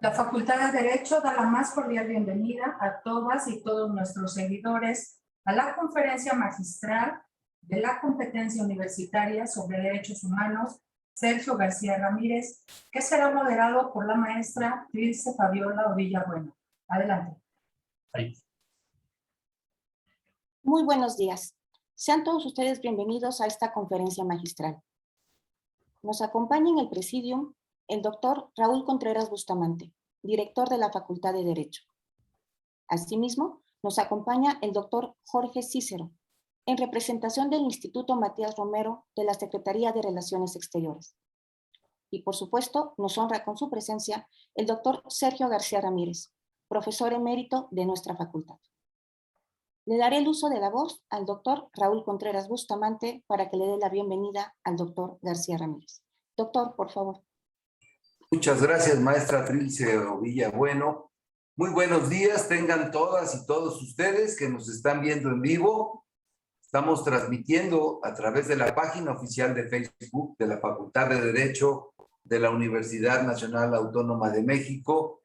La Facultad de Derecho da la más cordial bienvenida a todas y todos nuestros seguidores a la conferencia magistral de la competencia universitaria sobre derechos humanos Sergio García Ramírez, que será moderado por la maestra Trilce Fabiola Villabuena. Adelante. Ahí. Muy buenos días. Sean todos ustedes bienvenidos a esta conferencia magistral. Nos acompaña en el presidium el doctor Raúl Contreras Bustamante, director de la Facultad de Derecho. Asimismo, nos acompaña el doctor Jorge Cícero, en representación del Instituto Matías Romero de la Secretaría de Relaciones Exteriores. Y por supuesto, nos honra con su presencia el doctor Sergio García Ramírez, profesor emérito de nuestra facultad. Le daré el uso de la voz al doctor Raúl Contreras Bustamante para que le dé la bienvenida al doctor García Ramírez. Doctor, por favor. Muchas gracias, maestra Trilce Villabuena. Muy buenos días, tengan todas y todos ustedes que nos están viendo en vivo. Estamos transmitiendo a través de la página oficial de Facebook de la Facultad de Derecho de la Universidad Nacional Autónoma de México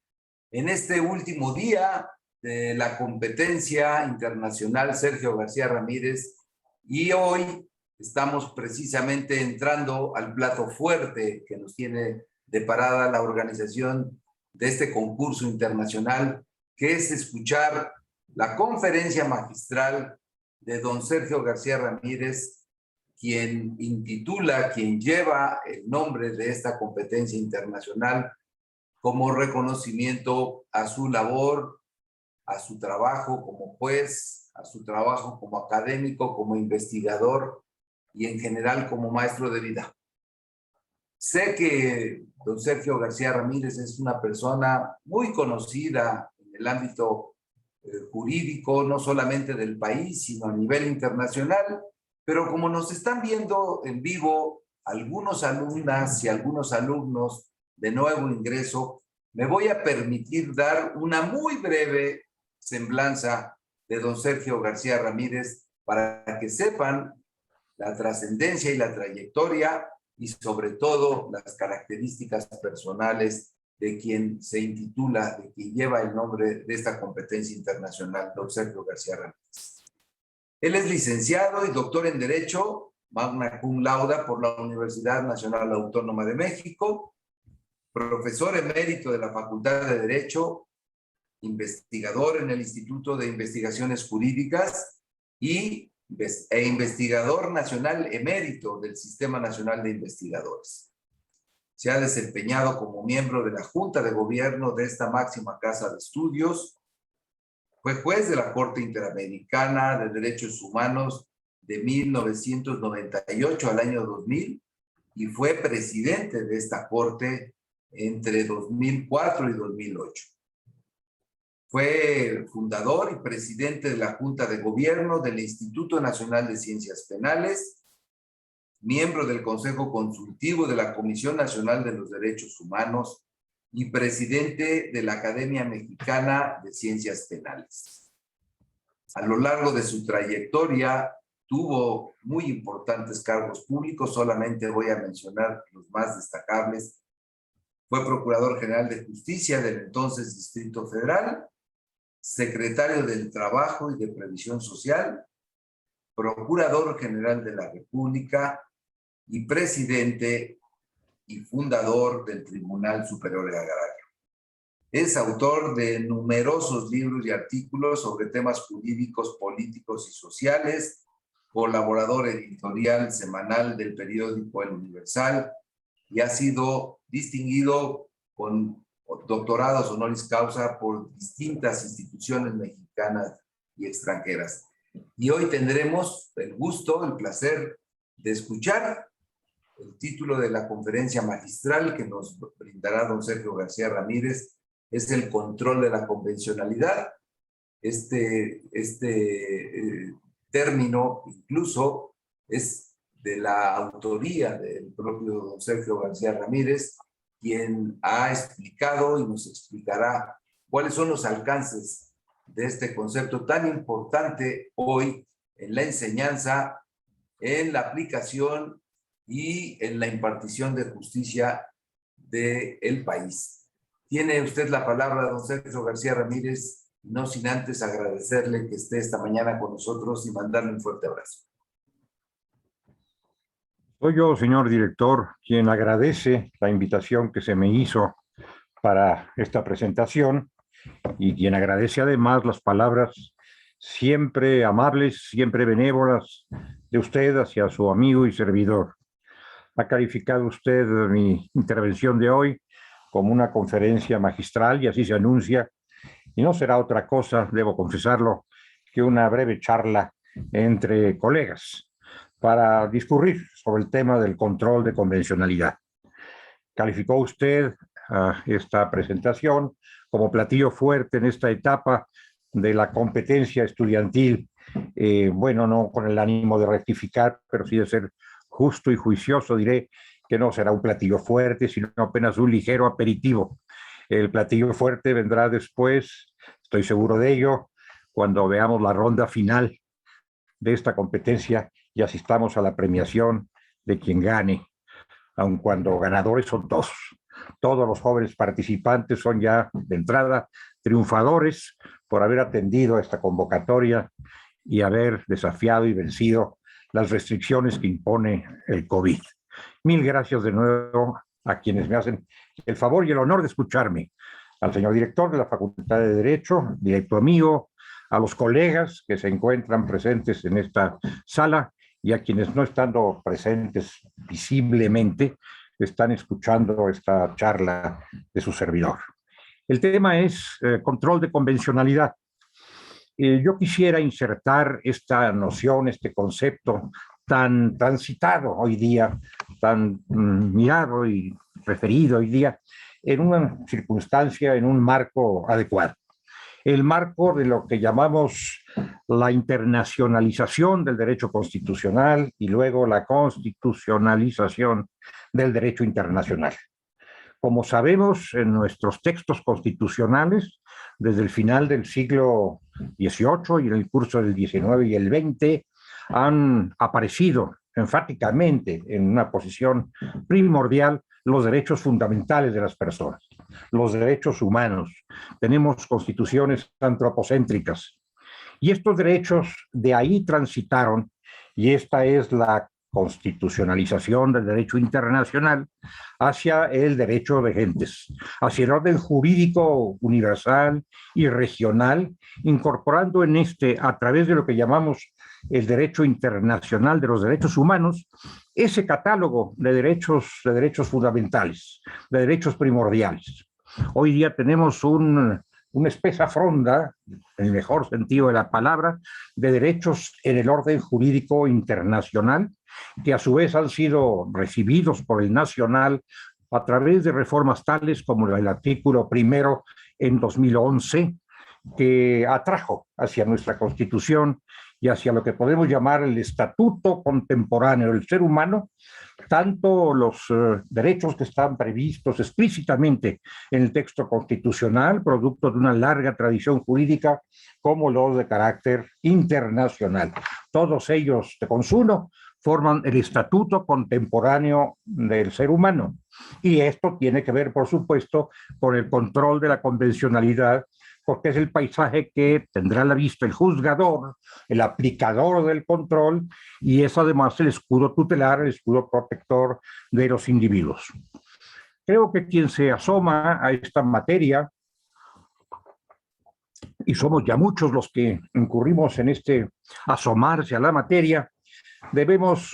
en este último día de la competencia internacional Sergio García Ramírez, y hoy estamos precisamente entrando al plato fuerte que nos tiene deparada la organización de este concurso internacional, que es escuchar la conferencia magistral de don Sergio García Ramírez, quien lleva el nombre de esta competencia internacional como reconocimiento a su labor, a su trabajo como juez, a su trabajo como académico, como investigador y en general como maestro de vida. Sé que don Sergio García Ramírez es una persona muy conocida en el ámbito jurídico, no solamente del país, sino a nivel internacional, pero como nos están viendo en vivo algunos alumnas y algunos alumnos de nuevo ingreso, me voy a permitir dar una muy breve semblanza de don Sergio García Ramírez para que sepan la trascendencia y la trayectoria y sobre todo las características personales de quien se intitula, de quien lleva el nombre de esta competencia internacional, don Sergio García Ramírez. Él es licenciado y doctor en Derecho, magna cum laude por la Universidad Nacional Autónoma de México, profesor emérito de la Facultad de Derecho, investigador en el Instituto de Investigaciones Jurídicas e investigador nacional emérito del Sistema Nacional de Investigadores. Se ha desempeñado como miembro de la Junta de Gobierno de esta máxima casa de estudios. Fue juez de la Corte Interamericana de Derechos Humanos de 1998 al año 2000 y fue presidente de esta Corte entre 2004 y 2008. Fue fundador y presidente de la Junta de Gobierno del Instituto Nacional de Ciencias Penales, miembro del Consejo Consultivo de la Comisión Nacional de los Derechos Humanos y presidente de la Academia Mexicana de Ciencias Penales. A lo largo de su trayectoria tuvo muy importantes cargos públicos, solamente voy a mencionar los más destacables. Fue Procurador General de Justicia del entonces Distrito Federal, secretario del Trabajo y de Previsión Social, Procurador General de la República y presidente y fundador del Tribunal Superior Agrario. Es autor de numerosos libros y artículos sobre temas jurídicos, políticos y sociales, colaborador editorial semanal del periódico El Universal y ha sido distinguido con doctorados honoris causa por distintas instituciones mexicanas y extranjeras. Y hoy tendremos el gusto, el placer de escuchar el título de la conferencia magistral que nos brindará don Sergio García Ramírez. Es el control de la convencionalidad. Este término incluso es de la autoría del propio don Sergio García Ramírez, quien ha explicado y nos explicará cuáles son los alcances de este concepto tan importante hoy en la enseñanza, en la aplicación y en la impartición de justicia del país. Tiene usted la palabra, don Sergio García Ramírez, no sin antes agradecerle que esté esta mañana con nosotros y mandarle un fuerte abrazo. Soy yo, señor director, quien agradece la invitación que se me hizo para esta presentación y quien agradece además las palabras siempre amables, siempre benévolas de usted hacia su amigo y servidor. Ha calificado usted mi intervención de hoy como una conferencia magistral y así se anuncia, y no será otra cosa, debo confesarlo, que una breve charla entre colegas para discurrir sobre el tema del control de convencionalidad. Calificó usted esta presentación como platillo fuerte en esta etapa de la competencia estudiantil. Bueno, no con el ánimo de rectificar, pero sí de ser justo y juicioso, diré que no será un platillo fuerte, sino apenas un ligero aperitivo. El platillo fuerte vendrá después, estoy seguro de ello, cuando veamos la ronda final de esta competencia y asistamos a la premiación de quien gane, aun cuando ganadores son todos. Todos los jóvenes participantes son ya de entrada triunfadores por haber atendido a esta convocatoria y haber desafiado y vencido las restricciones que impone el COVID. Mil gracias de nuevo a quienes me hacen el favor y el honor de escucharme, al señor director de la Facultad de Derecho, directo amigo, a los colegas que se encuentran presentes en esta sala y a quienes no estando presentes visiblemente están escuchando esta charla de su servidor. El tema es control de convencionalidad. Yo quisiera insertar esta noción, este concepto tan citado hoy día, tan mirado y referido hoy día, en una circunstancia, en un marco adecuado. El marco de lo que llamamos la internacionalización del derecho constitucional y luego la constitucionalización del derecho internacional. Como sabemos, en nuestros textos constitucionales, desde el final del siglo XVIII y en el curso del XIX y el XX, han aparecido enfáticamente en una posición primordial los derechos fundamentales de las personas, los derechos humanos. Tenemos constituciones antropocéntricas y estos derechos de ahí transitaron, y esta es la constitucionalización del derecho internacional, hacia el derecho de gentes, hacia el orden jurídico universal y regional, incorporando en este, a través de lo que llamamos el derecho internacional de los derechos humanos, ese catálogo de derechos fundamentales, de derechos primordiales. Hoy día tenemos una espesa fronda, en el mejor sentido de la palabra, de derechos en el orden jurídico internacional, que a su vez han sido recibidos por el nacional a través de reformas tales como el artículo primero en 2011, que atrajo hacia nuestra Constitución y hacia lo que podemos llamar el estatuto contemporáneo del ser humano, tanto los derechos que están previstos explícitamente en el texto constitucional, producto de una larga tradición jurídica, como los de carácter internacional. Todos ellos de consumo forman el estatuto contemporáneo del ser humano. Y esto tiene que ver, por supuesto, con el control de la convencionalidad porque es el paisaje que tendrá a la vista el juzgador, el aplicador del control, y es además el escudo tutelar, el escudo protector de los individuos. Creo que quien se asoma a esta materia, y somos ya muchos los que incurrimos en este asomarse a la materia, debemos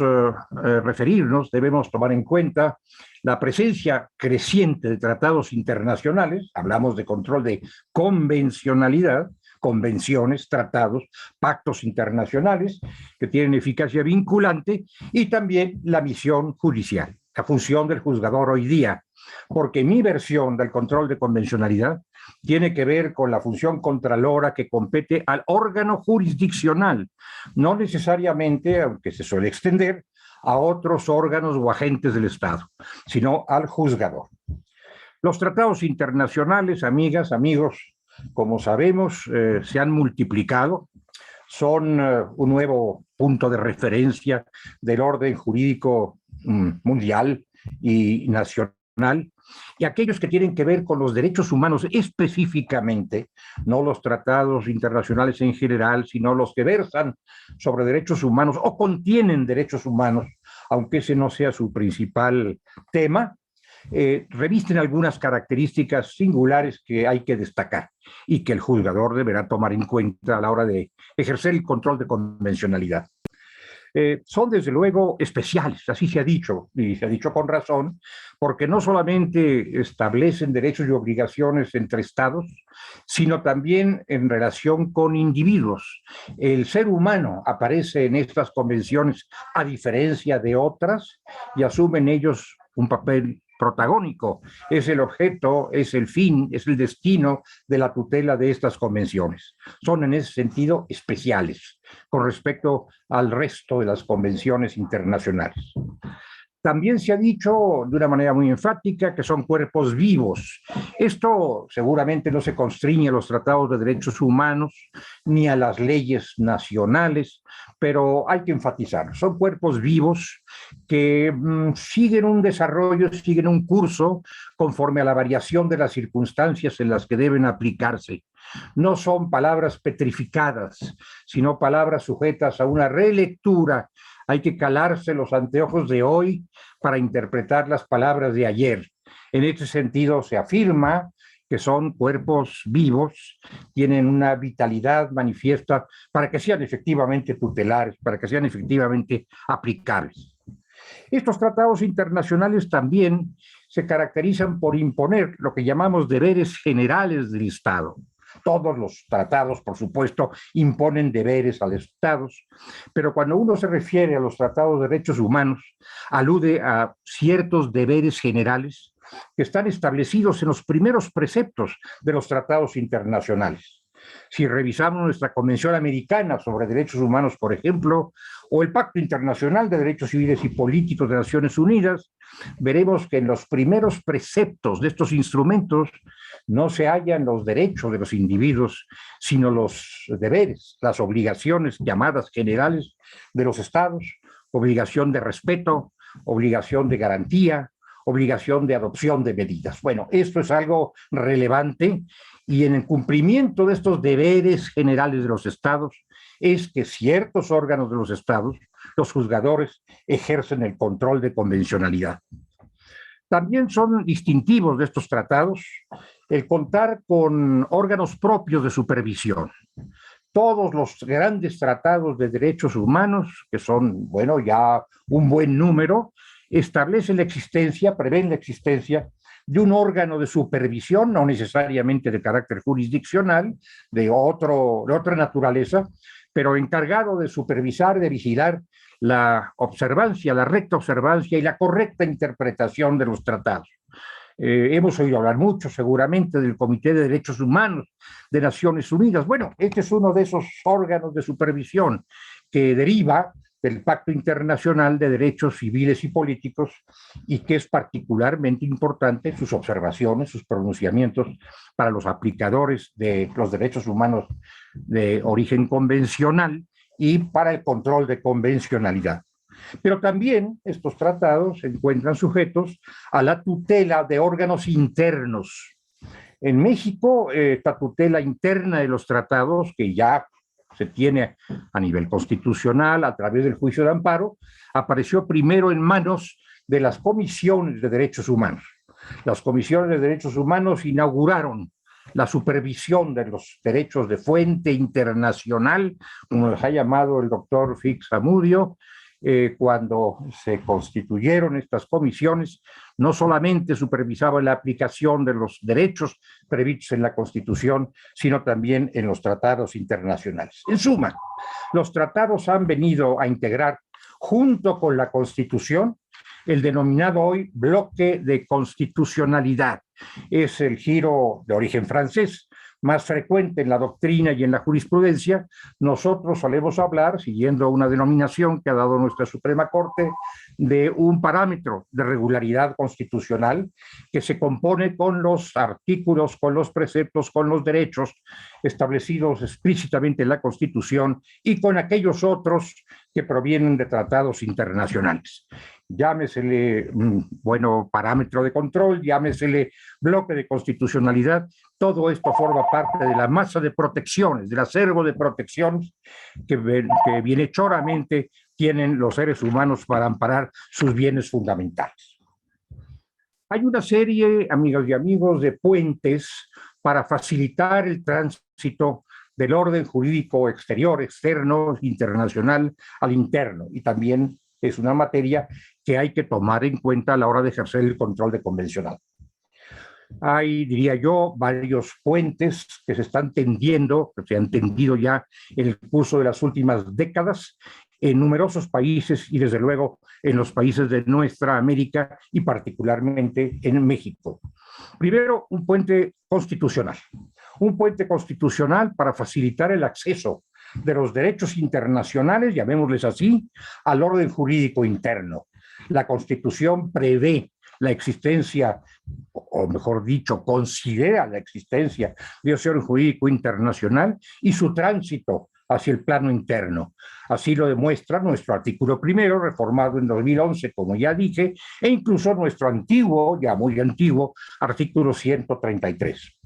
referirnos, debemos tomar en cuenta la presencia creciente de tratados internacionales, hablamos de control de convencionalidad, convenciones, tratados, pactos internacionales que tienen eficacia vinculante, y también la misión judicial, la función del juzgador hoy día, porque mi versión del control de convencionalidad tiene que ver con la función contralora que compete al órgano jurisdiccional, no necesariamente, aunque se suele extender, a otros órganos o agentes del Estado, sino al juzgador. Los tratados internacionales, amigas, amigos, como sabemos, se han multiplicado, son un nuevo punto de referencia del orden jurídico mundial y nacional, y aquellos que tienen que ver con los derechos humanos específicamente, no los tratados internacionales en general, sino los que versan sobre derechos humanos o contienen derechos humanos, aunque ese no sea su principal tema, revisten algunas características singulares que hay que destacar y que el juzgador deberá tomar en cuenta a la hora de ejercer el control de convencionalidad. Son desde luego especiales, así se ha dicho, y se ha dicho con razón, porque no solamente establecen derechos y obligaciones entre estados, sino también en relación con individuos. El ser humano aparece en estas convenciones a diferencia de otras y asumen ellos un papel protagónico, es el objeto, es el fin, es el destino de la tutela de estas convenciones. Son en ese sentido especiales con respecto al resto de las convenciones internacionales. También se ha dicho de una manera muy enfática que son cuerpos vivos. Esto seguramente no se constriñe a los tratados de derechos humanos ni a las leyes nacionales, pero hay que enfatizar, son cuerpos vivos que siguen un desarrollo, siguen un curso conforme a la variación de las circunstancias en las que deben aplicarse. No son palabras petrificadas, sino palabras sujetas a una relectura. Hay que calarse los anteojos de hoy para interpretar las palabras de ayer. En este sentido, se afirma que son cuerpos vivos, tienen una vitalidad manifiesta para que sean efectivamente tutelares, para que sean efectivamente aplicables. Estos tratados internacionales también se caracterizan por imponer lo que llamamos deberes generales del Estado. Todos los tratados, por supuesto, imponen deberes a los estados, pero cuando uno se refiere a los tratados de derechos humanos, alude a ciertos deberes generales que están establecidos en los primeros preceptos de los tratados internacionales. Si revisamos nuestra Convención Americana sobre Derechos Humanos, por ejemplo, o el Pacto Internacional de Derechos Civiles y Políticos de Naciones Unidas, veremos que en los primeros preceptos de estos instrumentos no se hallan los derechos de los individuos, sino los deberes, las obligaciones llamadas generales de los estados, obligación de respeto, obligación de garantía, obligación de adopción de medidas. Bueno, esto es algo relevante y en el cumplimiento de estos deberes generales de los estados es que ciertos órganos de los estados, los juzgadores, ejercen el control de convencionalidad. También son distintivos de estos tratados el contar con órganos propios de supervisión. Todos los grandes tratados de derechos humanos, que son, bueno, ya un buen número, establecen la existencia, prevén la existencia de un órgano de supervisión, no necesariamente de carácter jurisdiccional, de otra naturaleza, pero encargado de supervisar, de vigilar la observancia, la recta observancia y la correcta interpretación de los tratados. Hemos oído hablar mucho seguramente del Comité de Derechos Humanos de Naciones Unidas. Bueno, este es uno de esos órganos de supervisión que deriva del Pacto Internacional de Derechos Civiles y Políticos y que es particularmente importante sus observaciones, sus pronunciamientos para los aplicadores de los derechos humanos de origen convencional y para el control de convencionalidad. Pero también estos tratados se encuentran sujetos a la tutela de órganos internos. En México, esta tutela interna de los tratados, que ya se tiene a nivel constitucional a través del juicio de amparo, apareció primero en manos de las comisiones de derechos humanos. Las comisiones de derechos humanos inauguraron la supervisión de los derechos de fuente internacional, como los ha llamado el doctor Fix Zamudio. Cuando se constituyeron estas comisiones, no solamente supervisaban la aplicación de los derechos previstos en la Constitución, sino también en los tratados internacionales. En suma, los tratados han venido a integrar, junto con la Constitución, el denominado hoy bloque de constitucionalidad. Es el giro de origen francés, más frecuente en la doctrina y en la jurisprudencia. Nosotros solemos hablar, siguiendo una denominación que ha dado nuestra Suprema Corte, de un parámetro de regularidad constitucional que se compone con los artículos, con los preceptos, con los derechos establecidos explícitamente en la Constitución y con aquellos otros que provienen de tratados internacionales. Llámesele, bueno, parámetro de control, llámesele bloque de constitucionalidad, todo esto forma parte de la masa de protecciones, del acervo de protecciones que bienhechoramente tienen los seres humanos para amparar sus bienes fundamentales. Hay una serie, amigas y amigos, de puentes para facilitar el tránsito del orden jurídico exterior, externo, internacional al interno, y también es una materia que hay que tomar en cuenta a la hora de ejercer el control de convencional. Hay, diría yo, varios puentes que se están tendiendo, que se han tendido ya en el curso de las últimas décadas en numerosos países y desde luego en los países de nuestra América y particularmente en México. Primero, un puente constitucional. Un puente constitucional para facilitar el acceso de los derechos internacionales, llamémosles así, al orden jurídico interno. La Constitución prevé la existencia, o mejor dicho, considera la existencia de ese orden jurídico internacional y su tránsito hacia el plano interno. Así lo demuestra nuestro artículo primero, reformado en 2011, como ya dije, e incluso nuestro antiguo, ya muy antiguo, artículo 133.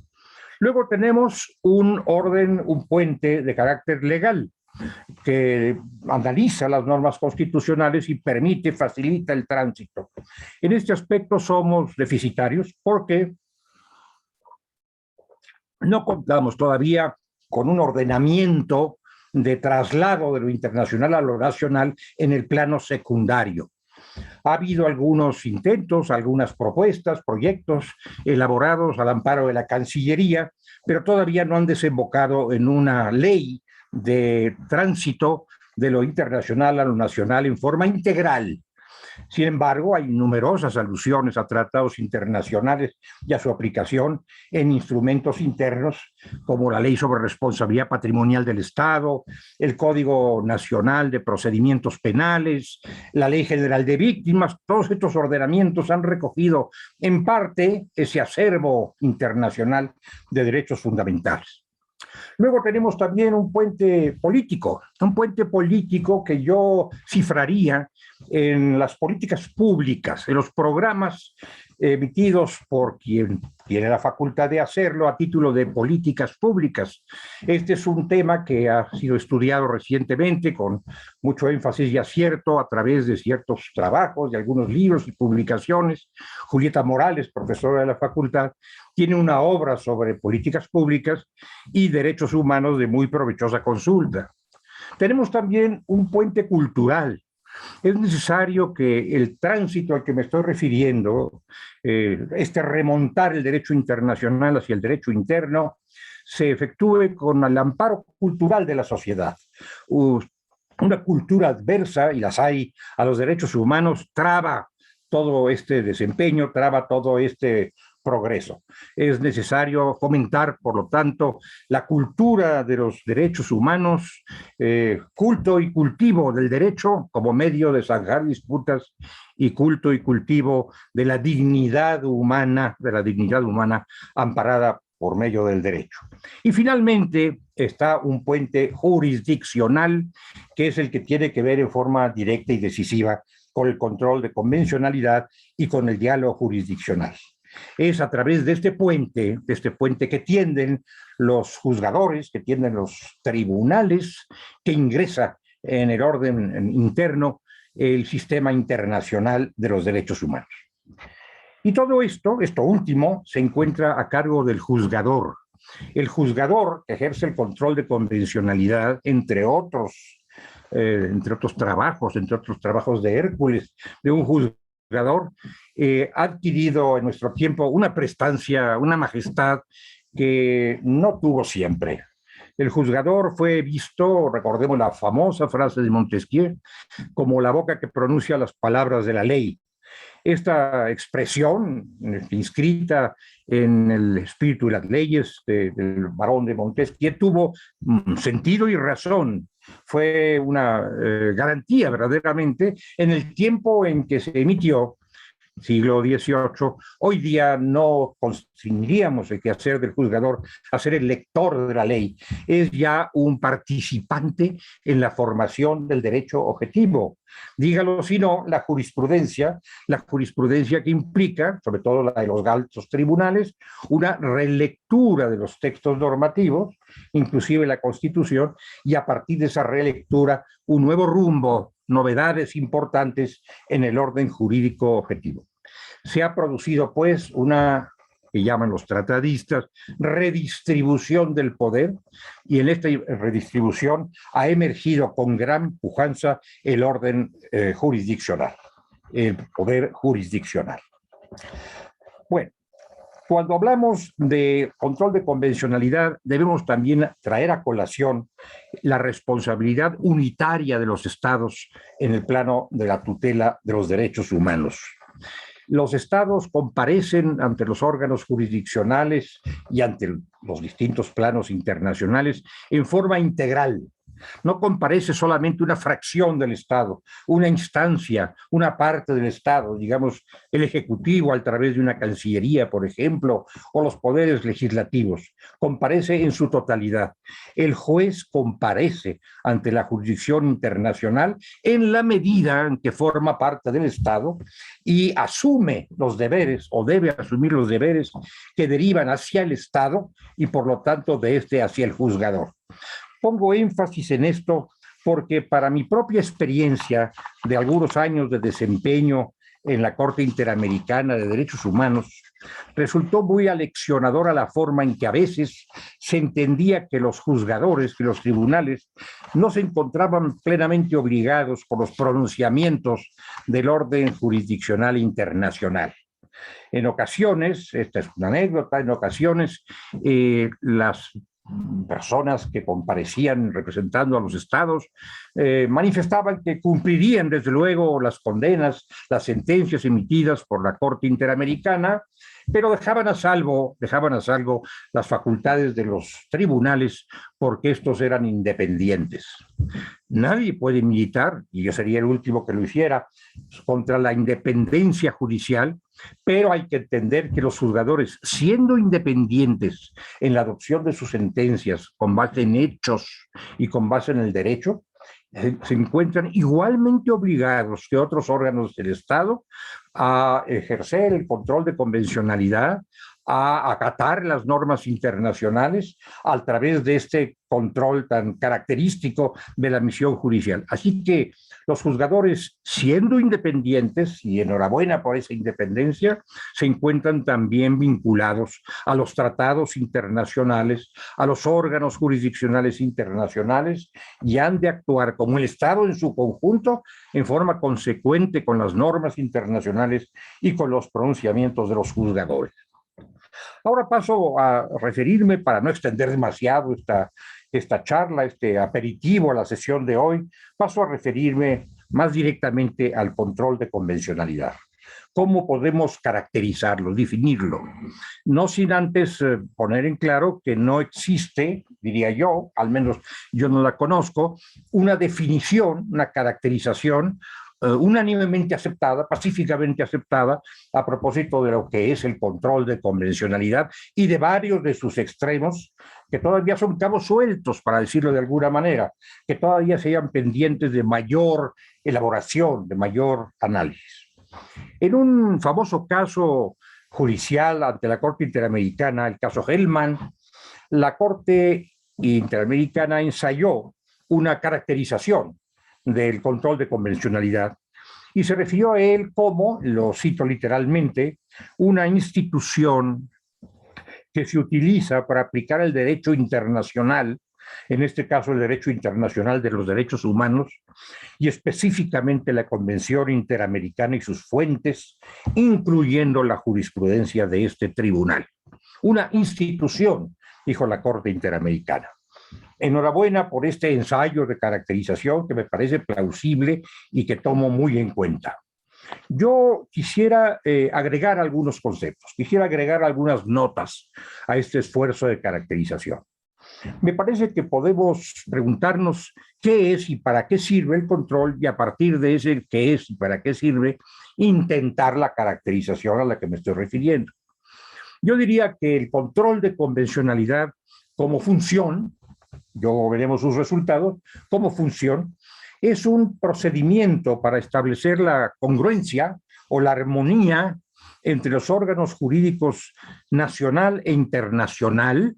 Luego tenemos un orden, un puente de carácter legal que analiza las normas constitucionales y permite, facilita el tránsito. En este aspecto somos deficitarios porque no contamos todavía con un ordenamiento de traslado de lo internacional a lo nacional en el plano secundario. Ha habido algunos intentos, algunas propuestas, proyectos elaborados al amparo de la Cancillería, pero todavía no han desembocado en una ley de tránsito de lo internacional a lo nacional en forma integral. Sin embargo, hay numerosas alusiones a tratados internacionales y a su aplicación en instrumentos internos, como la Ley sobre Responsabilidad Patrimonial del Estado, el Código Nacional de Procedimientos Penales, la Ley General de Víctimas. Todos estos ordenamientos han recogido en parte ese acervo internacional de derechos fundamentales. Luego tenemos también un puente político que yo cifraría en las políticas públicas, en los programas emitidos por quien tiene la facultad de hacerlo a título de políticas públicas. Este es un tema que ha sido estudiado recientemente con mucho énfasis y acierto a través de ciertos trabajos, de algunos libros y publicaciones. Julieta Morales, profesora de la facultad, tiene una obra sobre políticas públicas y derechos humanos de muy provechosa consulta. Tenemos también un puente cultural. Es necesario que el tránsito al que me estoy refiriendo, remontar el derecho internacional hacia el derecho interno, se efectúe con el amparo cultural de la sociedad. Una cultura adversa, y las hay, a los derechos humanos, traba todo este desempeño, traba todo este progreso. Es necesario fomentar, por lo tanto, la cultura de los derechos humanos, culto y cultivo del derecho como medio de zanjar disputas y culto y cultivo de la dignidad humana amparada por medio del derecho. Y finalmente está un puente jurisdiccional, que es el que tiene que ver en forma directa y decisiva con el control de convencionalidad y con el diálogo jurisdiccional. Es a través de este puente que tienden los juzgadores, que tienden los tribunales, que ingresa en el orden interno el sistema internacional de los derechos humanos. Y todo esto último, se encuentra a cargo del juzgador. El juzgador ejerce el control de convencionalidad, entre otros trabajos de Hércules, de un juzgador, ha adquirido en nuestro tiempo una prestancia, una majestad que no tuvo siempre. El juzgador fue visto, recordemos la famosa frase de Montesquieu, como la boca que pronuncia las palabras de la ley. Esta expresión, inscrita en el espíritu de las leyes del barón de Montesquieu, tuvo sentido y razón. Fue una garantía verdaderamente en el tiempo en que se emitió, siglo XVIII. Hoy día no consignaríamos el quehacer del juzgador a ser el lector de la ley. Es ya un participante en la formación del derecho objetivo. Dígalo si no, la jurisprudencia que implica, sobre todo la de los altos tribunales, una relectura de los textos normativos, inclusive la Constitución, y a partir de esa relectura un nuevo rumbo, novedades importantes en el orden jurídico objetivo. Se ha producido, pues, una, que llaman los tratadistas, redistribución del poder, y en esta redistribución ha emergido con gran pujanza el orden jurisdiccional, el poder jurisdiccional. Bueno, cuando hablamos de control de convencionalidad, debemos también traer a colación la responsabilidad unitaria de los estados en el plano de la tutela de los derechos humanos. Los estados comparecen ante los órganos jurisdiccionales y ante los distintos planos internacionales en forma integral. No comparece solamente una fracción del Estado, una instancia, una parte del Estado, digamos el Ejecutivo a través de una Cancillería, por ejemplo, o los poderes legislativos. Comparece en su totalidad. El juez comparece ante la jurisdicción internacional en la medida en que forma parte del Estado y asume los deberes o debe asumir los deberes que derivan hacia el Estado y por lo tanto de este hacia el juzgador. Pongo énfasis en esto porque para mi propia experiencia de algunos años de desempeño en la Corte Interamericana de Derechos Humanos, resultó muy aleccionadora la forma en que a veces se entendía que los juzgadores y los tribunales no se encontraban plenamente obligados por los pronunciamientos del orden jurisdiccional internacional. En ocasiones, esta es una anécdota, en ocasiones las personas que comparecían representando a los estados manifestaban que cumplirían desde luego las condenas, las sentencias emitidas por la Corte Interamericana, pero dejaban a salvo las facultades de los tribunales porque estos eran independientes. Nadie puede militar, y yo sería el último que lo hiciera, contra la independencia judicial, pero hay que entender que los juzgadores, siendo independientes en la adopción de sus sentencias con base en hechos y con base en el derecho, se encuentran igualmente obligados que otros órganos del Estado a ejercer el control de convencionalidad, a acatar las normas internacionales a través de este control tan característico de la misión judicial. Así que los juzgadores, siendo independientes, y enhorabuena por esa independencia, se encuentran también vinculados a los tratados internacionales, a los órganos jurisdiccionales internacionales, y han de actuar como el Estado en su conjunto en forma consecuente con las normas internacionales y con los pronunciamientos de los juzgadores. Ahora paso a referirme, para no extender demasiado esta charla, este aperitivo a la sesión de hoy, paso a referirme más directamente al control de convencionalidad. ¿Cómo podemos caracterizarlo, definirlo? No sin antes poner en claro que no existe, diría yo, al menos yo no la conozco, una definición, una caracterización unánimemente aceptada, pacíficamente aceptada, a propósito de lo que es el control de convencionalidad y de varios de sus extremos, que todavía son cabos sueltos, para decirlo de alguna manera, que todavía sean pendientes de mayor elaboración, de mayor análisis. En un famoso caso judicial ante la Corte Interamericana, el caso Hellman, la Corte Interamericana ensayó una caracterización del control de convencionalidad y se refirió a él como, lo cito literalmente, una institución que se utiliza para aplicar el derecho internacional, en este caso el derecho internacional de los derechos humanos, y específicamente la Convención Interamericana y sus fuentes, incluyendo la jurisprudencia de este tribunal. Una institución, dijo la Corte Interamericana. Enhorabuena por este ensayo de caracterización que me parece plausible y que tomo muy en cuenta. Yo quisiera agregar algunos conceptos, quisiera agregar algunas notas a este esfuerzo de caracterización. Me parece que podemos preguntarnos qué es y para qué sirve el control y a partir de ese qué es y para qué sirve, intentar la caracterización a la que me estoy refiriendo. Yo diría que el control de convencionalidad como función, luego veremos sus resultados, como función, es un procedimiento para establecer la congruencia o la armonía entre los órganos jurídicos nacional e internacional,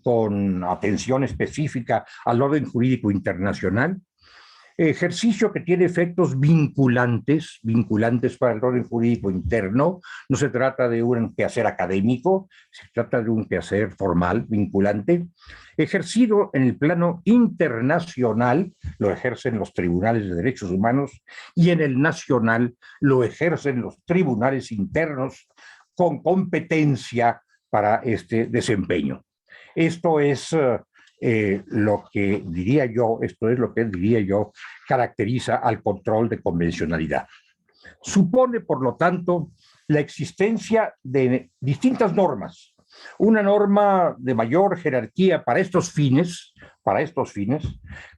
con atención específica al orden jurídico internacional, ejercicio que tiene efectos vinculantes para el orden jurídico interno. No se trata de un quehacer académico, se trata de un quehacer formal, vinculante, ejercido en el plano internacional, lo ejercen los tribunales de derechos humanos, y en el nacional lo ejercen los tribunales internos con competencia para este desempeño. Esto es lo que diría yo, caracteriza al control de convencionalidad. Supone, por lo tanto, la existencia de distintas normas. Una norma de mayor jerarquía para estos fines,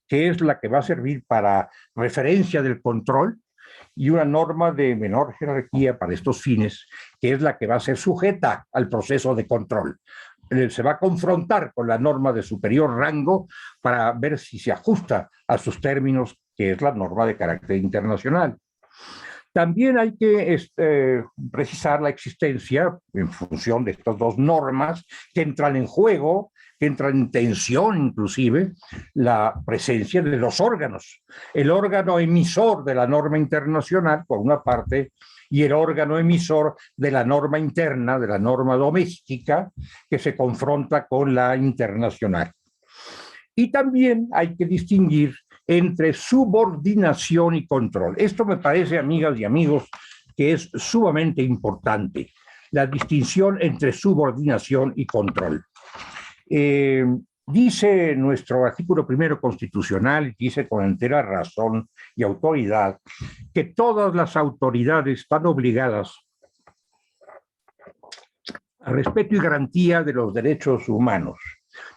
que es la que va a servir para referencia del control, y una norma de menor jerarquía para estos fines, que es la que va a ser sujeta al proceso de control. Se va a confrontar con la norma de superior rango para ver si se ajusta a sus términos, que es la norma de carácter internacional. También hay que precisar la existencia, en función de estas dos normas, que entran en juego, que entran en tensión inclusive, la presencia de los órganos. El órgano emisor de la norma internacional, por una parte, y el órgano emisor de la norma interna, de la norma doméstica, que se confronta con la internacional. Y también hay que distinguir entre subordinación y control. Esto me parece, amigas y amigos, que es sumamente importante, la distinción entre subordinación y control. Dice nuestro artículo primero constitucional, dice con entera razón y autoridad, que todas las autoridades están obligadas al respeto y garantía de los derechos humanos.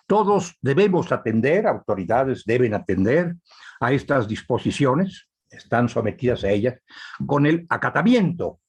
Todos debemos atender, autoridades deben atender a estas disposiciones, están sometidas a ellas, con el acatamiento.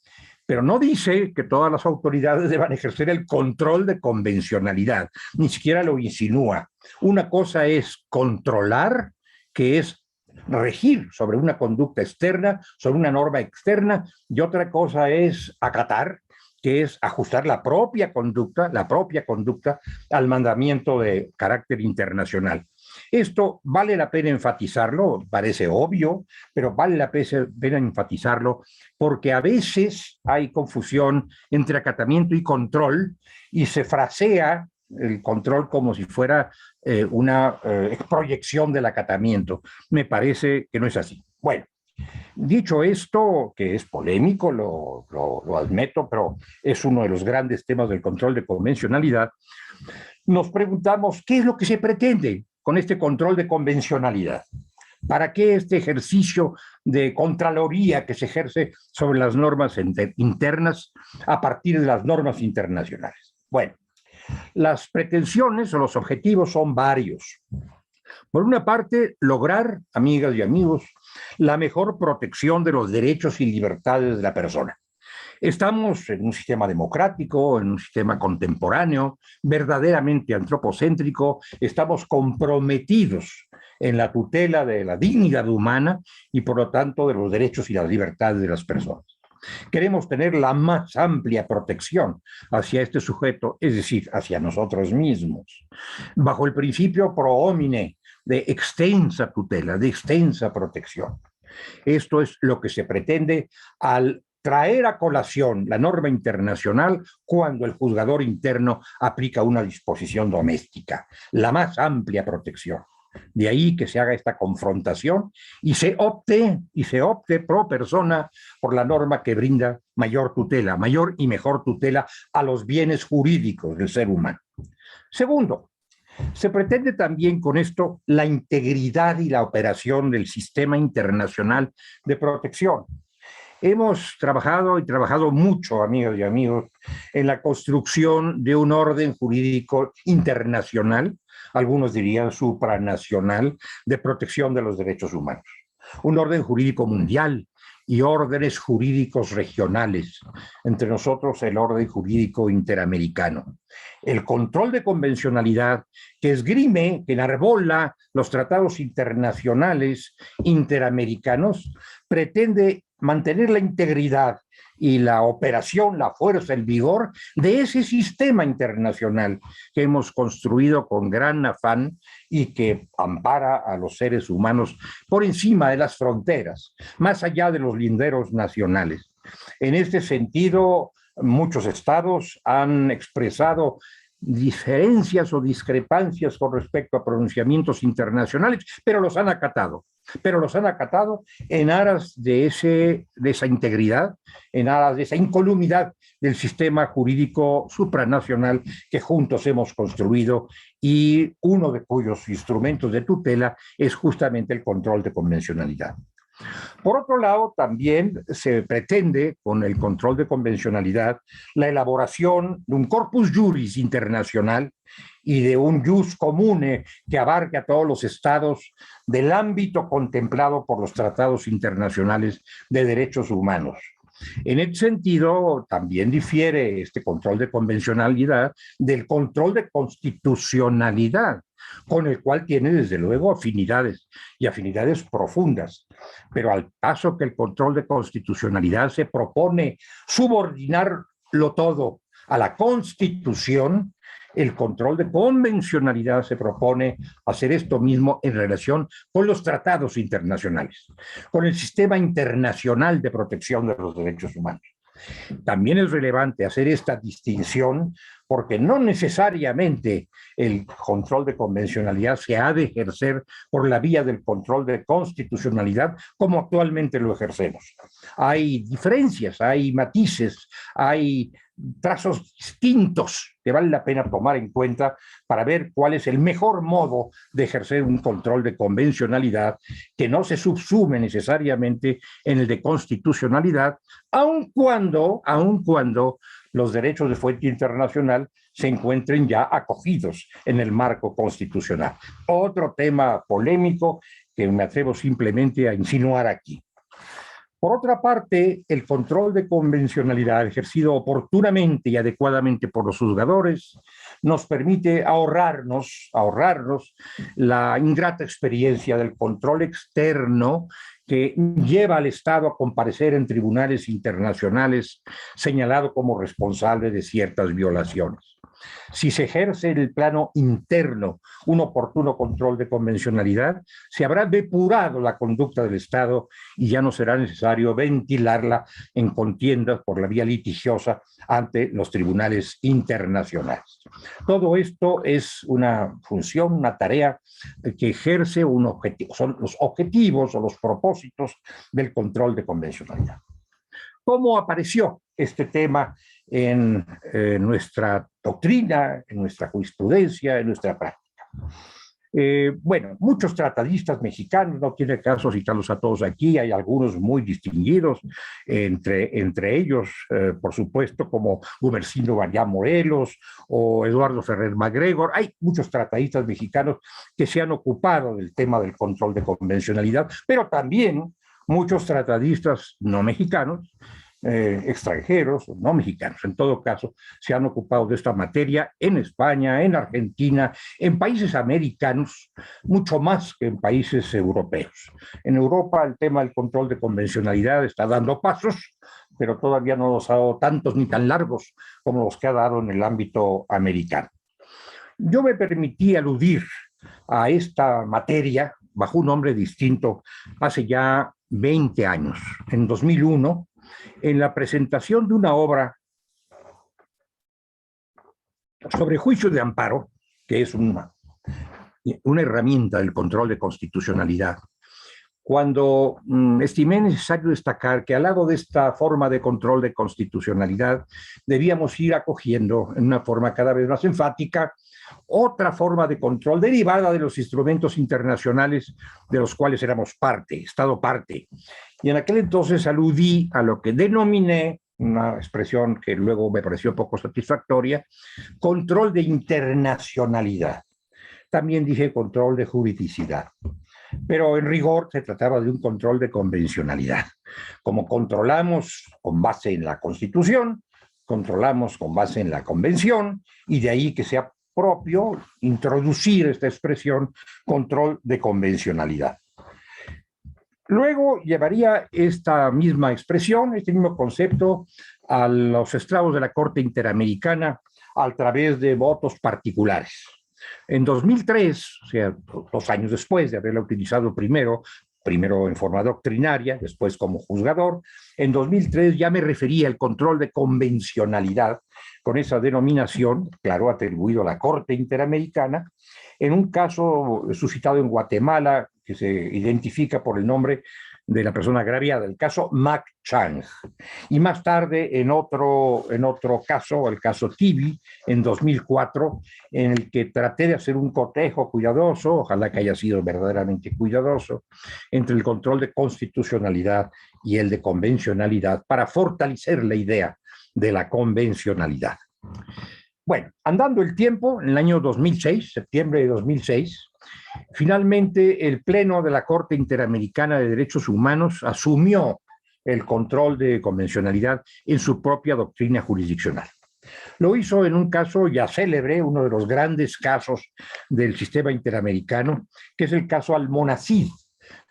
Pero no dice que todas las autoridades deban ejercer el control de convencionalidad, ni siquiera lo insinúa. Una cosa es controlar, que es regir sobre una conducta externa, sobre una norma externa, y otra cosa es acatar, que es ajustar la propia conducta al mandamiento de carácter internacional. Esto vale la pena enfatizarlo, parece obvio, pero vale la pena enfatizarlo porque a veces hay confusión entre acatamiento y control y se frasea el control como si fuera una proyección del acatamiento. Me parece que no es así. Bueno, dicho esto, que es polémico, lo admito, pero es uno de los grandes temas del control de convencionalidad, nos preguntamos qué es lo que se pretende con este control de convencionalidad. ¿Para qué este ejercicio de contraloría que se ejerce sobre las normas internas a partir de las normas internacionales? Bueno, las pretensiones o los objetivos son varios. Por una parte, lograr, amigas y amigos, la mejor protección de los derechos y libertades de la persona. Estamos en un sistema democrático, en un sistema contemporáneo, verdaderamente antropocéntrico, estamos comprometidos en la tutela de la dignidad humana y por lo tanto de los derechos y las libertades de las personas. Queremos tener la más amplia protección hacia este sujeto, es decir, hacia nosotros mismos, bajo el principio pro homine de extensa tutela, de extensa protección. Esto es lo que se pretende al traer a colación la norma internacional cuando el juzgador interno aplica una disposición doméstica, la más amplia protección. De ahí que se haga esta confrontación y se opte pro persona por la norma que brinda mayor tutela, mayor y mejor tutela a los bienes jurídicos del ser humano. Segundo, se pretende también con esto la integridad y la operación del sistema internacional de protección. Hemos trabajado mucho, amigas y amigos, en la construcción de un orden jurídico internacional, algunos dirían supranacional, de protección de los derechos humanos. Un orden jurídico mundial y órdenes jurídicos regionales, entre nosotros el orden jurídico interamericano. El control de convencionalidad que esgrime, que enarbola los tratados internacionales interamericanos, pretende mantener la integridad y la operación, la fuerza, el vigor de ese sistema internacional que hemos construido con gran afán y que ampara a los seres humanos por encima de las fronteras, más allá de los linderos nacionales. En este sentido, muchos estados han expresado diferencias o discrepancias con respecto a pronunciamientos internacionales, pero los han acatado en aras de esa integridad, en aras de esa incolumidad del sistema jurídico supranacional que juntos hemos construido y uno de cuyos instrumentos de tutela es justamente el control de convencionalidad. Por otro lado, también se pretende, con el control de convencionalidad, la elaboración de un corpus juris internacional y de un jus comune que abarque a todos los estados del ámbito contemplado por los tratados internacionales de derechos humanos. En ese sentido, también difiere este control de convencionalidad del control de constitucionalidad, con el cual tiene desde luego afinidades y afinidades profundas. Pero al paso que el control de constitucionalidad se propone subordinarlo todo a la Constitución, el control de convencionalidad se propone hacer esto mismo en relación con los tratados internacionales, con el sistema internacional de protección de los derechos humanos. También es relevante hacer esta distinción porque no necesariamente el control de convencionalidad se ha de ejercer por la vía del control de constitucionalidad como actualmente lo ejercemos. Hay diferencias, hay matices, hay trazos distintos que vale la pena tomar en cuenta para ver cuál es el mejor modo de ejercer un control de convencionalidad que no se subsume necesariamente en el de constitucionalidad, aun cuando los derechos de fuente internacional se encuentren ya acogidos en el marco constitucional. Otro tema polémico que me atrevo simplemente a insinuar aquí. Por otra parte, el control de convencionalidad ejercido oportunamente y adecuadamente por los juzgadores nos permite ahorrarnos la ingrata experiencia del control externo que lleva al Estado a comparecer en tribunales internacionales señalado como responsable de ciertas violaciones. Si se ejerce en el plano interno un oportuno control de convencionalidad, se habrá depurado la conducta del Estado y ya no será necesario ventilarla en contiendas por la vía litigiosa ante los tribunales internacionales. Todo esto es una función, una tarea que ejerce un objetivo, son los objetivos o los propósitos del control de convencionalidad. ¿Cómo apareció este tema en nuestra doctrina, en nuestra jurisprudencia, en nuestra práctica? Bueno, muchos tratadistas mexicanos, no tiene caso citarlos a todos aquí, hay algunos muy distinguidos, entre ellos, por supuesto, como Gumersindo Variá Morelos o Eduardo Ferrer MacGregor. Hay muchos tratadistas mexicanos que se han ocupado del tema del control de convencionalidad, pero también muchos tratadistas no mexicanos, extranjeros, no mexicanos, en todo caso, se han ocupado de esta materia en España, en Argentina, en países americanos, mucho más que en países europeos. En Europa el tema del control de convencionalidad está dando pasos, pero todavía no los ha dado tantos ni tan largos como los que ha dado en el ámbito americano. Yo me permití aludir a esta materia bajo un nombre distinto hace ya 20 años, en 2001, en la presentación de una obra sobre juicio de amparo, que es una herramienta del control de constitucionalidad, cuando estimé necesario destacar que al lado de esta forma de control de constitucionalidad debíamos ir acogiendo en una forma cada vez más enfática otra forma de control derivada de los instrumentos internacionales de los cuales éramos parte, Estado parte. Y en aquel entonces aludí a lo que denominé, una expresión que luego me pareció poco satisfactoria, control de internacionalidad. También dije control de juridicidad. Pero en rigor se trataba de un control de convencionalidad. Como controlamos con base en la Constitución, controlamos con base en la Convención, y de ahí que sea propio introducir esta expresión control de convencionalidad. Luego llevaría esta misma expresión, este mismo concepto, a los estrados de la Corte Interamericana a través de votos particulares. En 2003, o sea, 2 años después de haberla utilizado primero en forma doctrinaria, después como juzgador, en 2003 ya me refería al control de convencionalidad con esa denominación, claro, atribuido a la Corte Interamericana, en un caso suscitado en Guatemala que se identifica por el nombre de la persona agraviada, el caso Mac Chang. Y más tarde en otro caso, el caso Tibi, en 2004, en el que traté de hacer un cotejo cuidadoso, ojalá que haya sido verdaderamente cuidadoso, entre el control de constitucionalidad y el de convencionalidad para fortalecer la idea de la convencionalidad. Bueno, andando el tiempo, en el año 2006, septiembre de 2006, finalmente el Pleno de la Corte Interamericana de Derechos Humanos asumió el control de convencionalidad en su propia doctrina jurisdiccional. Lo hizo en un caso ya célebre, uno de los grandes casos del sistema interamericano, que es el caso Almonacid,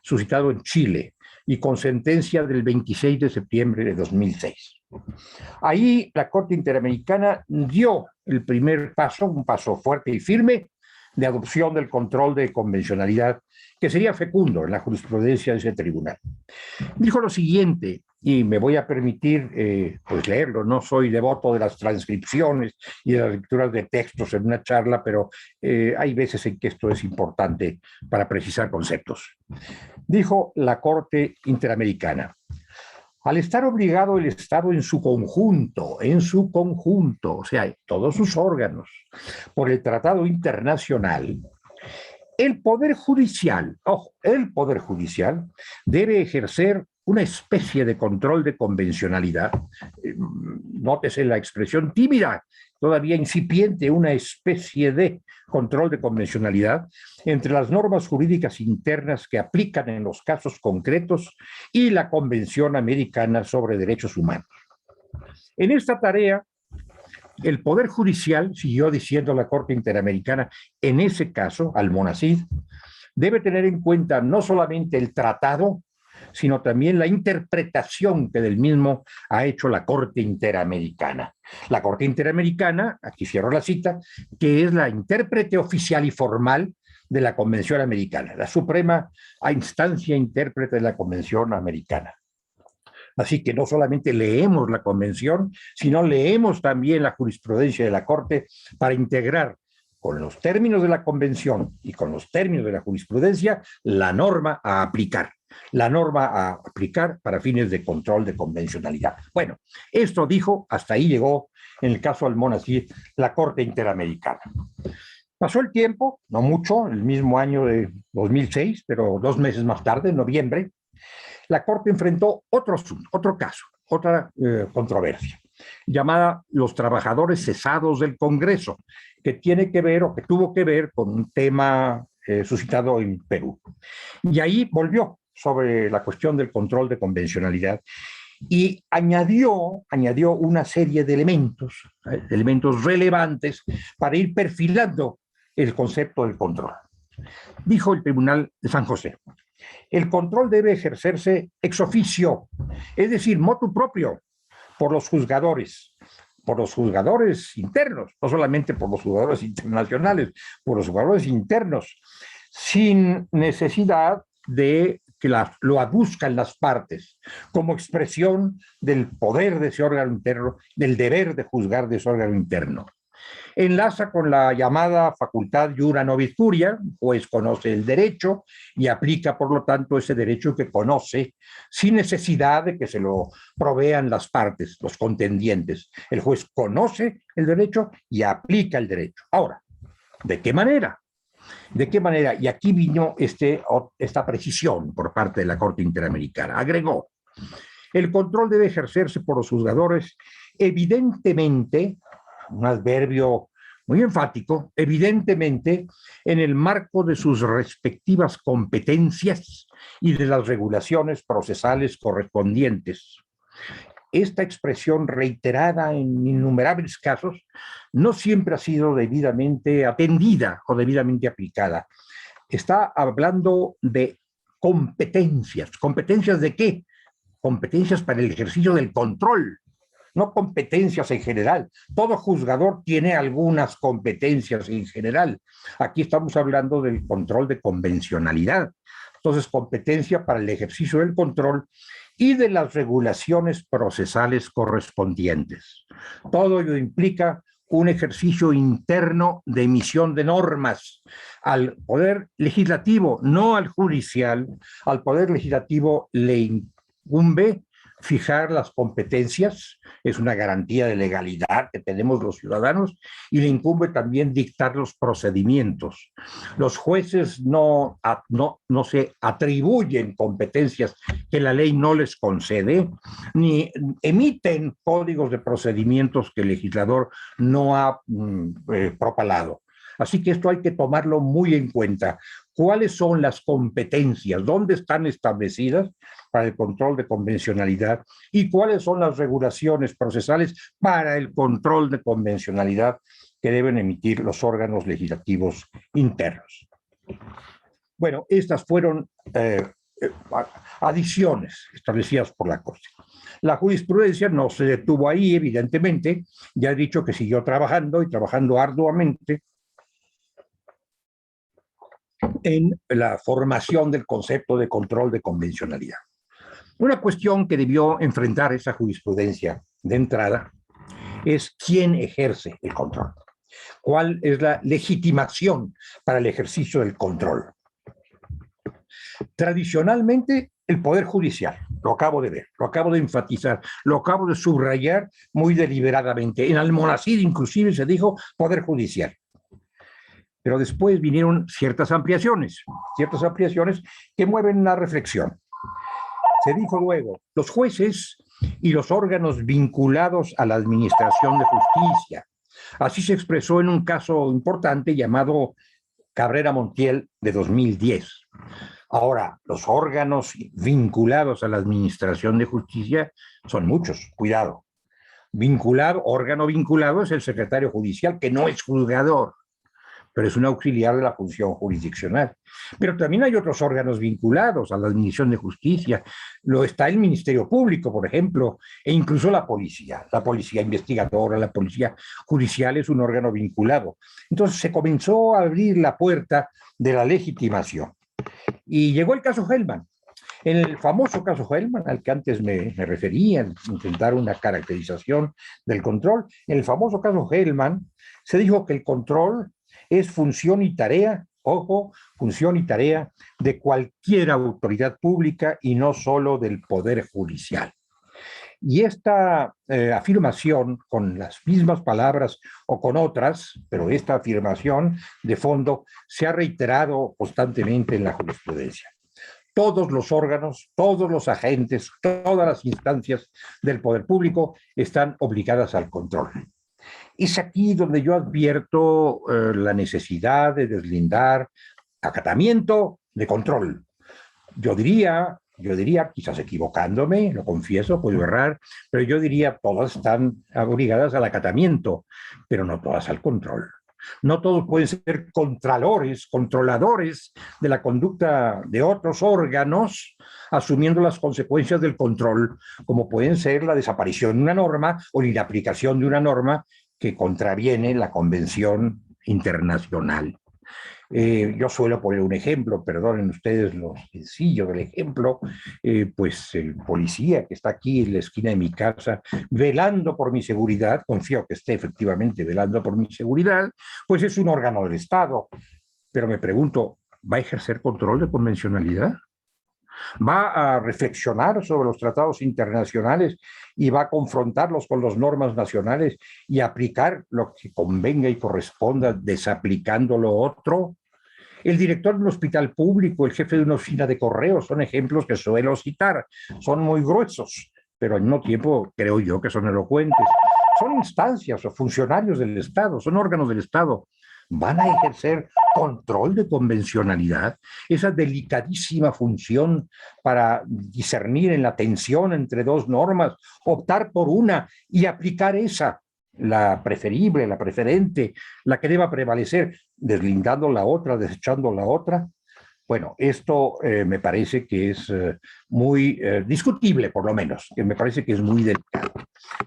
suscitado en Chile y con sentencia del 26 de septiembre de 2006. Ahí la Corte Interamericana dio el primer paso, un paso fuerte y firme, de adopción del control de convencionalidad, que sería fecundo en la jurisprudencia de ese tribunal. Dijo lo siguiente, y me voy a permitir pues leerlo, no soy devoto de las transcripciones y de las lecturas de textos en una charla, pero hay veces en que esto es importante para precisar conceptos. Dijo la Corte Interamericana: al estar obligado el Estado en su conjunto, o sea, todos sus órganos, por el tratado internacional, el Poder Judicial debe ejercer una especie de control de convencionalidad. Nótese la expresión tímida, todavía incipiente, una especie de control de convencionalidad entre las normas jurídicas internas que aplican en los casos concretos y la Convención Americana sobre Derechos Humanos. En esta tarea, el Poder Judicial, siguió diciendo la Corte Interamericana, en ese caso, Almonacid, debe tener en cuenta no solamente el tratado, sino también la interpretación que del mismo ha hecho la Corte Interamericana. La Corte Interamericana, aquí cierro la cita, que es la intérprete oficial y formal de la Convención Americana, la suprema instancia intérprete de la Convención Americana. Así que no solamente leemos la Convención, sino leemos también la jurisprudencia de la Corte para integrar con los términos de la Convención y con los términos de la jurisprudencia la norma a aplicar. La norma a aplicar para fines de control de convencionalidad. Bueno, esto dijo, hasta ahí llegó, en el caso Almonacid, la Corte Interamericana. Pasó el tiempo, no mucho, el mismo año de 2006, pero 2 meses más tarde, en noviembre, la Corte enfrentó otro asunto, otro caso, otra controversia, llamada los trabajadores cesados del Congreso, que tiene que ver o que tuvo que ver con un tema suscitado en Perú. Y ahí volvió sobre la cuestión del control de convencionalidad y añadió una serie de elementos relevantes para ir perfilando el concepto del control. Dijo el Tribunal de San José: el control debe ejercerse ex officio, es decir, motu propio, por los juzgadores internos, no solamente por los juzgadores internacionales, por los juzgadores internos, sin necesidad de que lo aduzcan las partes como expresión del poder de ese órgano interno, del deber de juzgar de ese órgano interno. Enlaza con la llamada facultad iura nobis curia, pues conoce el derecho y aplica, por lo tanto, ese derecho que conoce sin necesidad de que se lo provean las partes, los contendientes. El juez conoce el derecho y aplica el derecho. Ahora, ¿de qué manera? ¿De qué manera? Y aquí vino esta precisión por parte de la Corte Interamericana. Agregó, el control debe ejercerse por los juzgadores evidentemente, un adverbio muy enfático, evidentemente en el marco de sus respectivas competencias y de las regulaciones procesales correspondientes. Esta expresión reiterada en innumerables casos no siempre ha sido debidamente atendida o debidamente aplicada. Está hablando de competencias. ¿Competencias de qué? Competencias para el ejercicio del control, no competencias en general. Todo juzgador tiene algunas competencias en general. Aquí estamos hablando del control de convencionalidad. Entonces, competencia para el ejercicio del control y de las regulaciones procesales correspondientes. Todo ello implica un ejercicio interno de emisión de normas al poder legislativo, no al judicial. Al poder legislativo le incumbe fijar las competencias, es una garantía de legalidad que tenemos los ciudadanos, y le incumbe también dictar los procedimientos. Los jueces no se atribuyen competencias que la ley no les concede, ni emiten códigos de procedimientos que el legislador no ha propalado. Así que esto hay que tomarlo muy en cuenta. ¿Cuáles son las competencias? ¿Dónde están establecidas para el control de convencionalidad? ¿Y cuáles son las regulaciones procesales para el control de convencionalidad que deben emitir los órganos legislativos internos? Bueno, estas fueron adiciones establecidas por la Corte. La jurisprudencia no se detuvo ahí, evidentemente. Ya he dicho que siguió trabajando y trabajando arduamente en la formación del concepto de control de convencionalidad. Una cuestión que debió enfrentar esa jurisprudencia de entrada es quién ejerce el control. ¿Cuál es la legitimación para el ejercicio del control? Tradicionalmente, el Poder Judicial, lo acabo de ver, lo acabo de enfatizar, lo acabo de subrayar muy deliberadamente. En Almonacid inclusive se dijo Poder Judicial. Pero después vinieron ciertas ampliaciones que mueven una reflexión. Se dijo luego, los jueces y los órganos vinculados a la administración de justicia. Así se expresó en un caso importante llamado Cabrera Montiel de 2010. Ahora, los órganos vinculados a la administración de justicia son muchos, cuidado. Órgano vinculado es el secretario judicial, que no es juzgador, pero es un auxiliar de la función jurisdiccional. Pero también hay otros órganos vinculados a la administración de justicia. Está el Ministerio Público, por ejemplo, e incluso la policía investigadora, la policía judicial es un órgano vinculado. Entonces se comenzó a abrir la puerta de la legitimación. Y llegó el caso Hellman. En el famoso caso Hellman, al que antes me refería, al intentar una caracterización del control, en el famoso caso Hellman se dijo que el control es función y tarea, ojo, función y tarea de cualquier autoridad pública y no solo del Poder Judicial. Y esta afirmación, con las mismas palabras o con otras, pero esta afirmación de fondo se ha reiterado constantemente en la jurisprudencia. Todos los órganos, todos los agentes, todas las instancias del poder público están obligadas al control. Es aquí donde yo advierto la necesidad de deslindar acatamiento de control. Yo diría, quizás equivocándome, lo confieso, puedo errar, pero yo diría todas están obligadas al acatamiento, pero no todas al control. No todos pueden ser contralores, controladores de la conducta de otros órganos, asumiendo las consecuencias del control, como pueden ser la desaparición de una norma o la inaplicación de una norma que contraviene la Convención Internacional. Yo suelo poner un ejemplo, perdonen ustedes lo sencillo del ejemplo, pues el policía que está aquí en la esquina de mi casa velando por mi seguridad, confío que esté efectivamente velando por mi seguridad, pues es un órgano del Estado. Pero me pregunto, ¿va a ejercer control de convencionalidad? ¿Va a reflexionar sobre los tratados internacionales y va a confrontarlos con las normas nacionales y aplicar lo que convenga y corresponda desaplicando lo otro? El director de un hospital público, el jefe de una oficina de correos, son ejemplos que suelo citar. Son muy gruesos, pero al mismo tiempo creo yo que son elocuentes. Son instancias o funcionarios del Estado, son órganos del Estado. ¿Van a ejercer control de convencionalidad? Esa delicadísima función para discernir en la tensión entre dos normas, optar por una y aplicar esa, la preferible, la preferente, la que deba prevalecer, deslindando la otra, desechando la otra. Bueno, esto me parece que es muy discutible, por lo menos, que me parece que es muy delicado.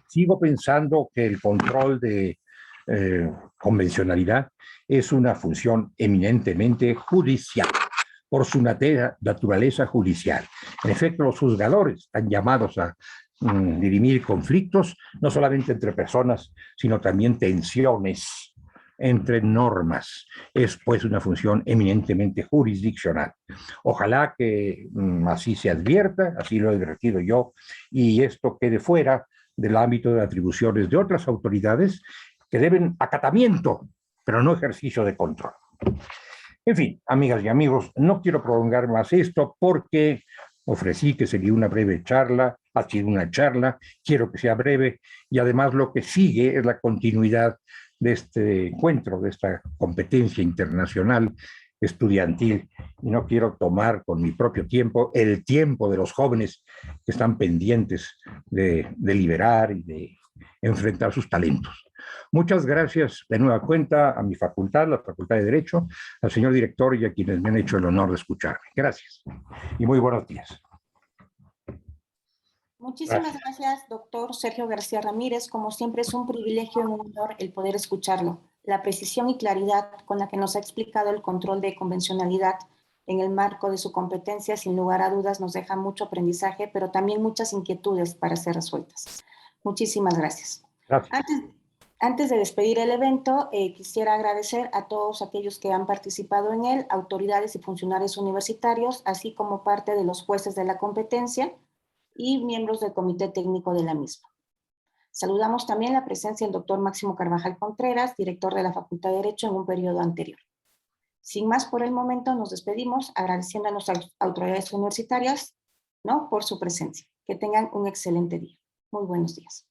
Sigo pensando que el control de convencionalidad es una función eminentemente judicial, por su naturaleza judicial. En efecto, los juzgadores están llamados a dirimir conflictos, no solamente entre personas, sino también tensiones entre normas. Es pues una función eminentemente jurisdiccional. Ojalá que así se advierta, así lo he advertido yo, y esto quede fuera del ámbito de atribuciones de otras autoridades que deben acatamiento, pero no ejercicio de control. En fin, amigas y amigos, no quiero prolongar más esto porque ofrecí que sería una breve charla, ha sido una charla, quiero que sea breve y además lo que sigue es la continuidad de este encuentro, de esta competencia internacional estudiantil y no quiero tomar con mi propio tiempo el tiempo de los jóvenes que están pendientes de liberar y de enfrentar sus talentos. Muchas gracias de nueva cuenta a mi facultad, la Facultad de Derecho, al señor director y a quienes me han hecho el honor de escucharme. Gracias y muy buenos días. Muchísimas gracias, doctor Sergio García Ramírez. Como siempre es un privilegio y un honor el poder escucharlo. La precisión y claridad con la que nos ha explicado el control de convencionalidad en el marco de su competencia, sin lugar a dudas, nos deja mucho aprendizaje, pero también muchas inquietudes para ser resueltas. Muchísimas gracias. Gracias. Antes de despedir el evento, quisiera agradecer a todos aquellos que han participado en él, autoridades y funcionarios universitarios, así como parte de los jueces de la competencia y miembros del comité técnico de la misma. Saludamos también la presencia del doctor Máximo Carvajal Contreras, director de la Facultad de Derecho en un periodo anterior. Sin más por el momento, nos despedimos agradeciendo a nuestras autoridades universitarias, ¿no?, por su presencia. Que tengan un excelente día. Muy buenos días.